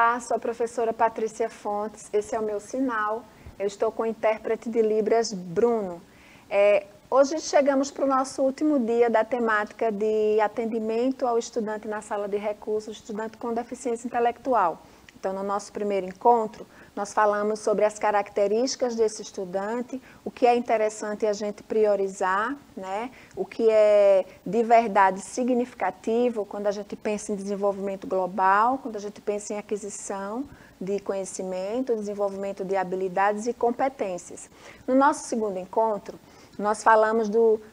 Olá, sou a professora Patrícia Fontes, esse é o meu sinal. Eu estou com o intérprete de Libras, Bruno. Hoje chegamos para o nosso último dia da temática de atendimento ao estudante na sala de recursos, estudante com deficiência intelectual. Então, no nosso primeiro encontro, nós falamos sobre as características desse estudante, o que é interessante a gente priorizar, né? O que é de verdade significativo quando a gente pensa em desenvolvimento global, quando a gente pensa em aquisição de conhecimento, desenvolvimento de habilidades e competências. No nosso segundo encontro, nós falamos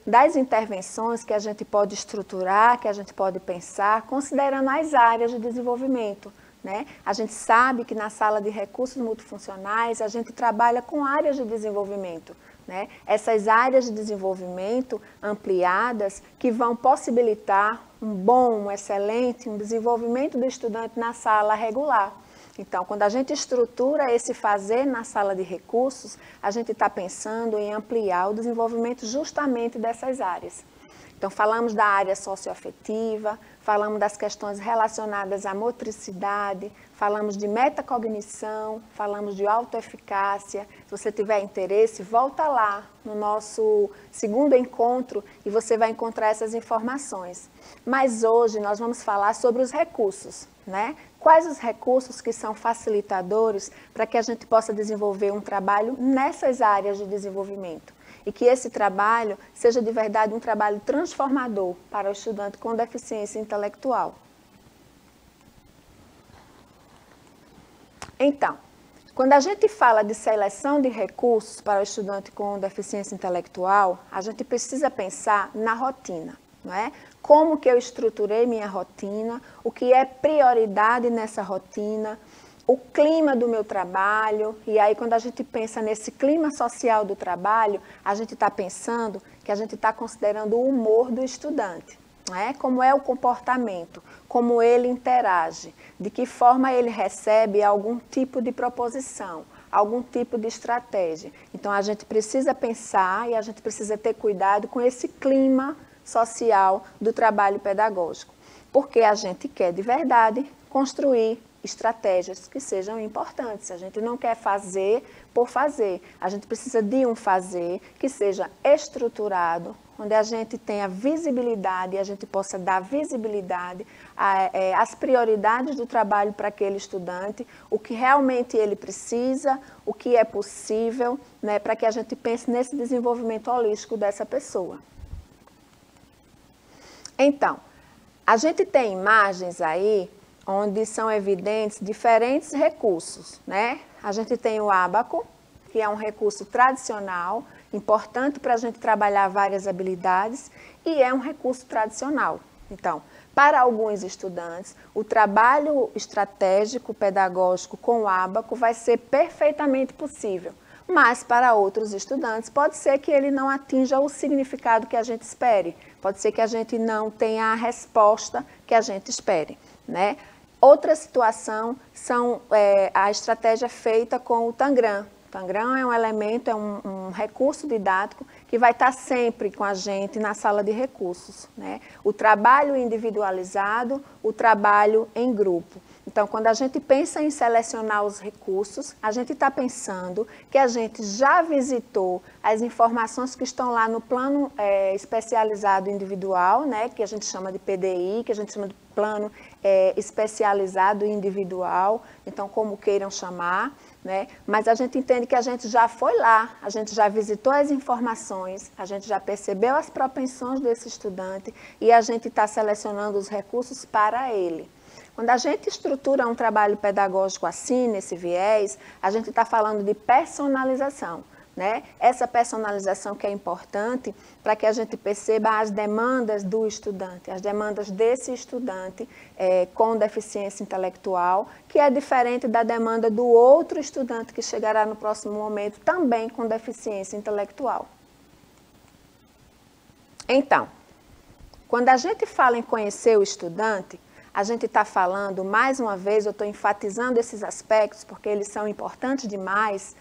das intervenções que a gente pode estruturar, que a gente pode pensar, considerando as áreas de desenvolvimento. Né? A gente sabe que na sala de recursos multifuncionais a gente trabalha com áreas de desenvolvimento. Né? Essas áreas de desenvolvimento ampliadas que vão possibilitar um bom, um excelente, um desenvolvimento do estudante na sala regular. Então, quando a gente estrutura esse fazer na sala de recursos, a gente está pensando em ampliar o desenvolvimento justamente dessas áreas. Então, falamos da área socioafetiva, falamos das questões relacionadas à motricidade, falamos de metacognição, falamos de autoeficácia. Se você tiver interesse, volta lá no nosso segundo encontro e você vai encontrar essas informações. Mas hoje nós vamos falar sobre os recursos, né? Quais os recursos que são facilitadores para que a gente possa desenvolver um trabalho nessas áreas de desenvolvimento? E que esse trabalho seja de verdade um trabalho transformador para o estudante com deficiência intelectual. Então, quando a gente fala de seleção de recursos para o estudante com deficiência intelectual, a gente precisa pensar na rotina, não é? Como que eu estruturei minha rotina, o que é prioridade nessa rotina, o clima do meu trabalho, e aí quando a gente pensa nesse clima social do trabalho, a gente está pensando que a gente está considerando o humor do estudante, não é? Como é o comportamento, como ele interage, de que forma ele recebe algum tipo de proposição, algum tipo de estratégia. Então a gente precisa pensar e a gente precisa ter cuidado com esse clima social do trabalho pedagógico, porque a gente quer de verdade construir estratégias que sejam importantes. A gente não quer fazer por fazer. A gente precisa de um fazer que seja estruturado, onde a gente tenha visibilidade e a gente possa dar visibilidade às prioridades do trabalho para aquele estudante, o que realmente ele precisa, o que é possível, né, para que a gente pense nesse desenvolvimento holístico dessa pessoa. Então, a gente tem imagens aí onde são evidentes diferentes recursos, né? A gente tem o ábaco, que é um recurso tradicional, importante para a gente trabalhar várias habilidades, e é um recurso tradicional. Então, para alguns estudantes, o trabalho estratégico pedagógico com o ábaco vai ser perfeitamente possível, mas para outros estudantes pode ser que ele não atinja o significado que a gente espere, pode ser que a gente não tenha a resposta que a gente espere, né? Outra situação são a estratégia feita com o Tangram. O Tangram é um elemento, é um recurso didático que vai estar sempre com a gente na sala de recursos, né? O trabalho individualizado, o trabalho em grupo. Então, quando a gente pensa em selecionar os recursos, a gente está pensando que a gente já visitou as informações que estão lá no plano especializado individual, né, que a gente chama de PDI, que a gente chama de plano especializado individual, então como queiram chamar, né? Mas a gente entende que a gente já foi lá, a gente já visitou as informações, a gente já percebeu as propensões desse estudante e a gente está selecionando os recursos para ele. Quando a gente estrutura um trabalho pedagógico assim, nesse viés, a gente está falando de personalização, né? Essa personalização que é importante para que a gente perceba as demandas do estudante, as demandas desse estudante com deficiência intelectual, que é diferente da demanda do outro estudante que chegará no próximo momento também com deficiência intelectual. Então, quando a gente fala em conhecer o estudante, a gente está falando, mais uma vez, eu estou enfatizando esses aspectos porque eles são importantes demais,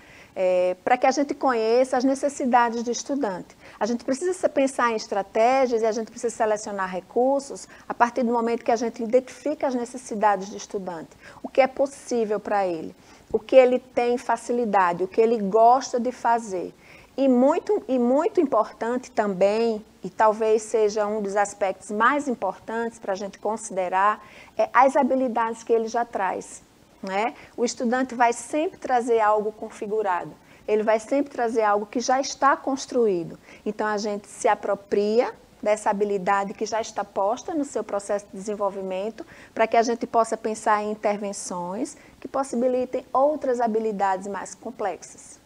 para que a gente conheça as necessidades do estudante. A gente precisa pensar em estratégias e a gente precisa selecionar recursos a partir do momento que a gente identifica as necessidades do estudante, o que é possível para ele, o que ele tem facilidade, o que ele gosta de fazer. E muito importante também, e talvez seja um dos aspectos mais importantes para a gente considerar, é as habilidades que ele já traz. Né? O estudante vai sempre trazer algo configurado, ele vai sempre trazer algo que já está construído. Então, a gente se apropria dessa habilidade que já está posta no seu processo de desenvolvimento, para que a gente possa pensar em intervenções que possibilitem outras habilidades mais complexas.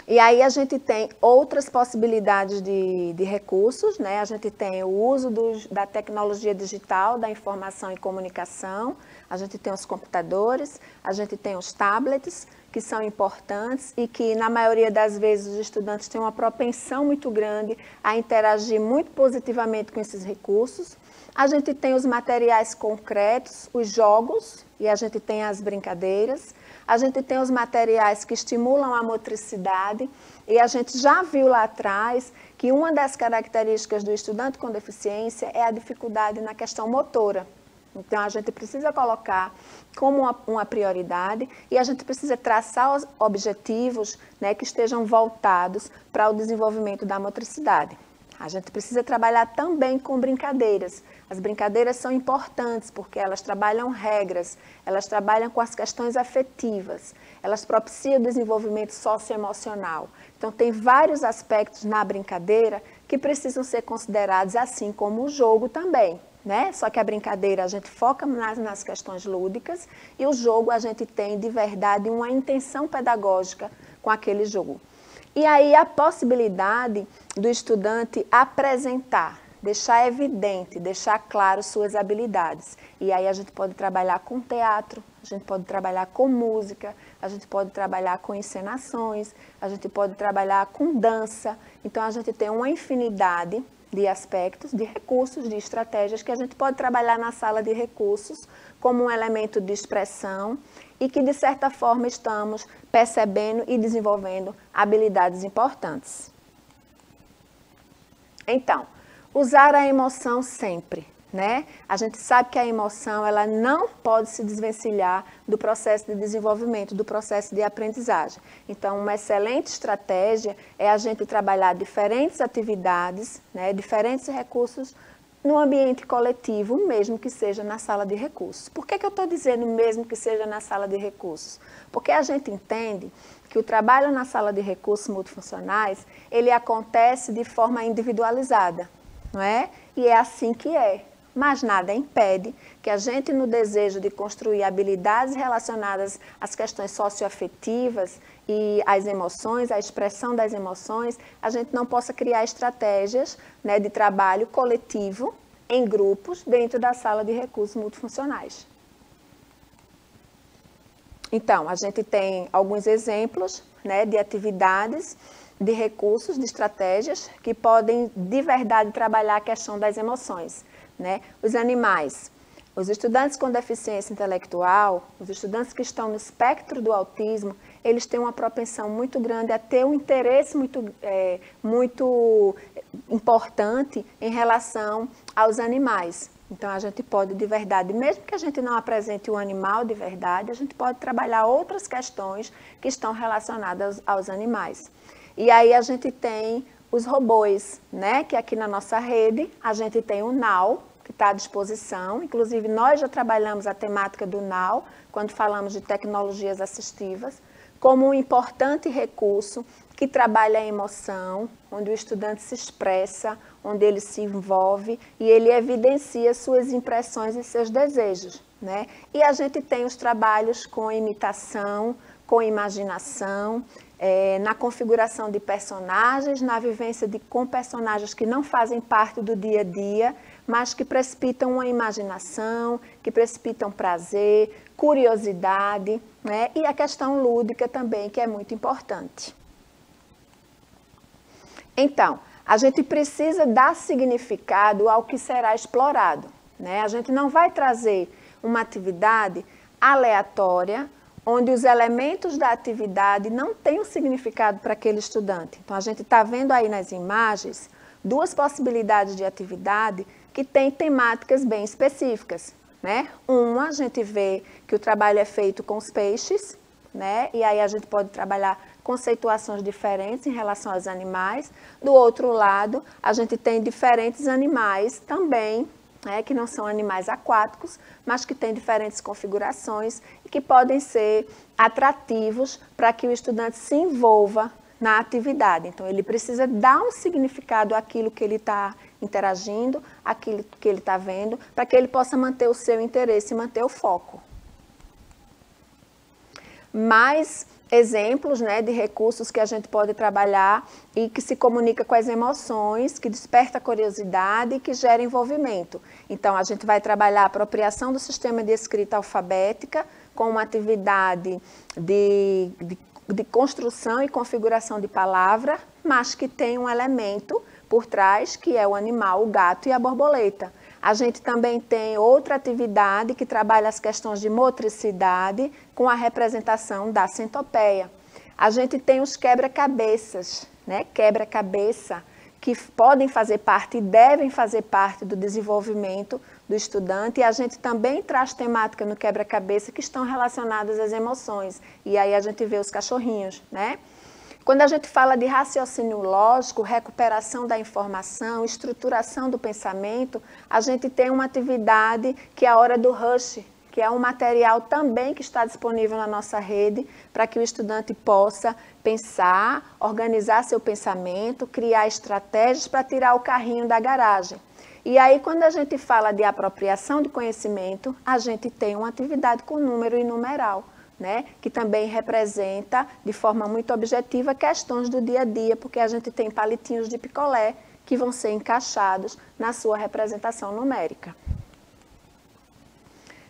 E aí a gente tem outras possibilidades de recursos, né? A gente tem o uso da tecnologia digital, da informação e comunicação, a gente tem os computadores, a gente tem os tablets, que são importantes e que, na maioria das vezes, os estudantes têm uma propensão muito grande a interagir muito positivamente com esses recursos. A gente tem os materiais concretos, os jogos, e a gente tem as brincadeiras. A gente tem os materiais que estimulam a motricidade, e a gente já viu lá atrás que uma das características do estudante com deficiência é a dificuldade na questão motora. Então, a gente precisa colocar como uma prioridade e a gente precisa traçar os objetivos, né, que estejam voltados para o desenvolvimento da motricidade. A gente precisa trabalhar também com brincadeiras. As brincadeiras são importantes porque elas trabalham regras, elas trabalham com as questões afetivas, elas propiciam o desenvolvimento socioemocional. Então, tem vários aspectos na brincadeira que precisam ser considerados, assim como o jogo também. Né? Só que a brincadeira a gente foca nas questões lúdicas e o jogo a gente tem de verdade uma intenção pedagógica com aquele jogo. E aí a possibilidade do estudante apresentar, deixar evidente, deixar claro suas habilidades. E aí a gente pode trabalhar com teatro, a gente pode trabalhar com música, a gente pode trabalhar com encenações, a gente pode trabalhar com dança. Então a gente tem uma infinidade de aspectos, de recursos, de estratégias que a gente pode trabalhar na sala de recursos como um elemento de expressão e que, de certa forma, estamos percebendo e desenvolvendo habilidades importantes. Então, usar a emoção sempre, né? A gente sabe que a emoção ela não pode se desvencilhar do processo de desenvolvimento, do processo de aprendizagem. Então, uma excelente estratégia é a gente trabalhar diferentes atividades, né, diferentes recursos no ambiente coletivo, mesmo que seja na sala de recursos. Por que eu estou dizendo mesmo que seja na sala de recursos? Porque a gente entende que o trabalho na sala de recursos multifuncionais, ele acontece de forma individualizada, não é? E é assim que é. Mas nada impede que a gente, no desejo de construir habilidades relacionadas às questões socioafetivas e às emoções, à expressão das emoções, a gente não possa criar estratégias, né, de trabalho coletivo em grupos dentro da sala de recursos multifuncionais. Então, a gente tem alguns exemplos, né, de atividades, de recursos, de estratégias que podem de verdade trabalhar a questão das emoções. Né? Os animais, os estudantes com deficiência intelectual, os estudantes que estão no espectro do autismo, eles têm uma propensão muito grande a ter um interesse muito importante em relação aos animais. Então, a gente pode, de verdade, mesmo que a gente não apresente o animal de verdade, a gente pode trabalhar outras questões que estão relacionadas aos animais. E aí a gente tem os robôs, né? Que aqui na nossa rede a gente tem o Now, que está à disposição. Inclusive, nós já trabalhamos a temática do Now, quando falamos de tecnologias assistivas, como um importante recurso que trabalha a emoção, onde o estudante se expressa, onde ele se envolve e ele evidencia suas impressões e seus desejos. Né? E a gente tem os trabalhos com imitação, com imaginação, na configuração de personagens, na vivência com personagens que não fazem parte do dia a dia, mas que precipitam uma imaginação, que precipitam prazer, curiosidade, né? E a questão lúdica também, que é muito importante. Então, a gente precisa dar significado ao que será explorado, né? A gente não vai trazer uma atividade aleatória, onde os elementos da atividade não têm um significado para aquele estudante. Então, a gente está vendo aí nas imagens duas possibilidades de atividade que têm temáticas bem específicas, né? Uma, a gente vê que o trabalho é feito com os peixes, né? E aí a gente pode trabalhar conceituações diferentes em relação aos animais. Do outro lado, a gente tem diferentes animais também, né, que não são animais aquáticos, mas que têm diferentes configurações e que podem ser atrativos para que o estudante se envolva na atividade. Então, ele precisa dar um significado àquilo que ele está interagindo, àquilo que ele está vendo, para que ele possa manter o seu interesse e manter o foco. Mais exemplos, né, de recursos que a gente pode trabalhar e que se comunica com as emoções, que desperta curiosidade e que gera envolvimento. Então, a gente vai trabalhar a apropriação do sistema de escrita alfabética com uma atividade de construção e configuração de palavra, mas que tem um elemento por trás, que é o animal, o gato e a borboleta. A gente também tem outra atividade que trabalha as questões de motricidade com a representação da centopeia. A gente tem os quebra-cabeças, né? Quebra-cabeça, que podem fazer parte e devem fazer parte do desenvolvimento do estudante. E a gente também traz temática no quebra-cabeça que estão relacionadas às emoções. E aí a gente vê os cachorrinhos, né? Quando a gente fala de raciocínio lógico, recuperação da informação, estruturação do pensamento, a gente tem uma atividade que é a hora do rush, que é um material também que está disponível na nossa rede para que o estudante possa pensar, organizar seu pensamento, criar estratégias para tirar o carrinho da garagem. E aí, quando a gente fala de apropriação de conhecimento, a gente tem uma atividade com número e numeral, né, que também representa de forma muito objetiva questões do dia a dia, porque a gente tem palitinhos de picolé que vão ser encaixados na sua representação numérica.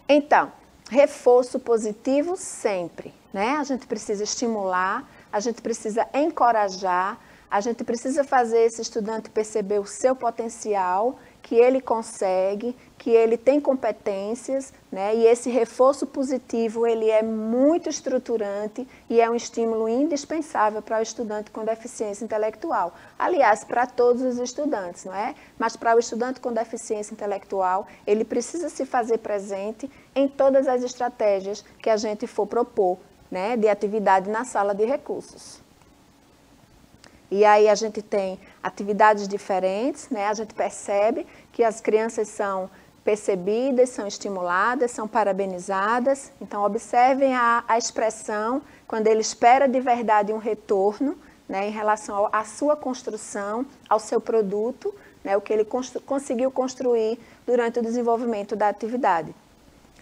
Então, reforço positivo sempre, né? A gente precisa estimular, a gente precisa encorajar, a gente precisa fazer esse estudante perceber o seu potencial, que ele consegue, que ele tem competências, né? E esse reforço positivo, ele é muito estruturante e é um estímulo indispensável para o estudante com deficiência intelectual. Aliás, para todos os estudantes, não é? Mas para o estudante com deficiência intelectual, ele precisa se fazer presente em todas as estratégias que a gente for propor, né? De atividade na sala de recursos. E aí a gente tem atividades diferentes, né? A gente percebe que as crianças são percebidas, são estimuladas, são parabenizadas. Então, observem a expressão quando ele espera de verdade um retorno, né, em relação à sua construção, ao seu produto, né, o que ele conseguiu construir durante o desenvolvimento da atividade.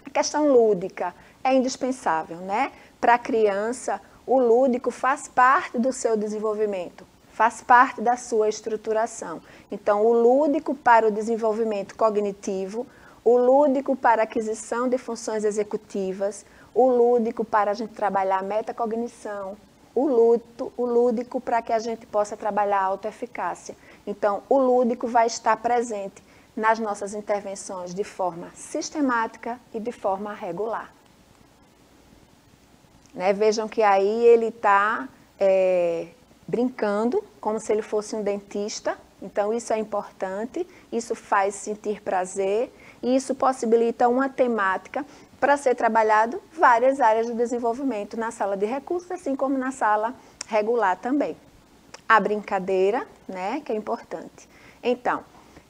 A questão lúdica é indispensável, né? Para a criança, o lúdico faz parte do seu desenvolvimento, faz parte da sua estruturação. Então, o lúdico para o desenvolvimento cognitivo, o lúdico para a aquisição de funções executivas, o lúdico para a gente trabalhar a metacognição, o lúdico para que a gente possa trabalhar a autoeficácia. Então, o lúdico vai estar presente nas nossas intervenções de forma sistemática e de forma regular. Né? Vejam que aí ele está brincando, como se ele fosse um dentista. Então, isso é importante, isso faz sentir prazer e isso possibilita uma temática para ser trabalhado várias áreas do desenvolvimento na sala de recursos, assim como na sala regular também. A brincadeira, né, que é importante. Então,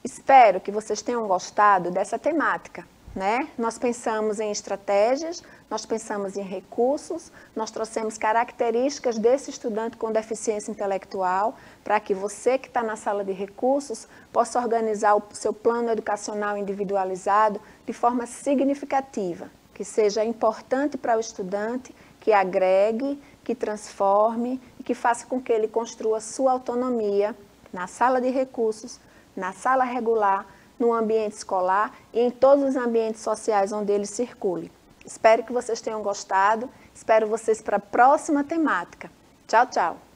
espero que vocês tenham gostado dessa temática, né? Nós pensamos em estratégias, nós pensamos em recursos, nós trouxemos características desse estudante com deficiência intelectual para que você que está na sala de recursos possa organizar o seu plano educacional individualizado de forma significativa, que seja importante para o estudante, que agregue, que transforme e que faça com que ele construa sua autonomia na sala de recursos, na sala regular, no ambiente escolar e em todos os ambientes sociais onde ele circule. Espero que vocês tenham gostado, espero vocês para a próxima temática. Tchau, tchau!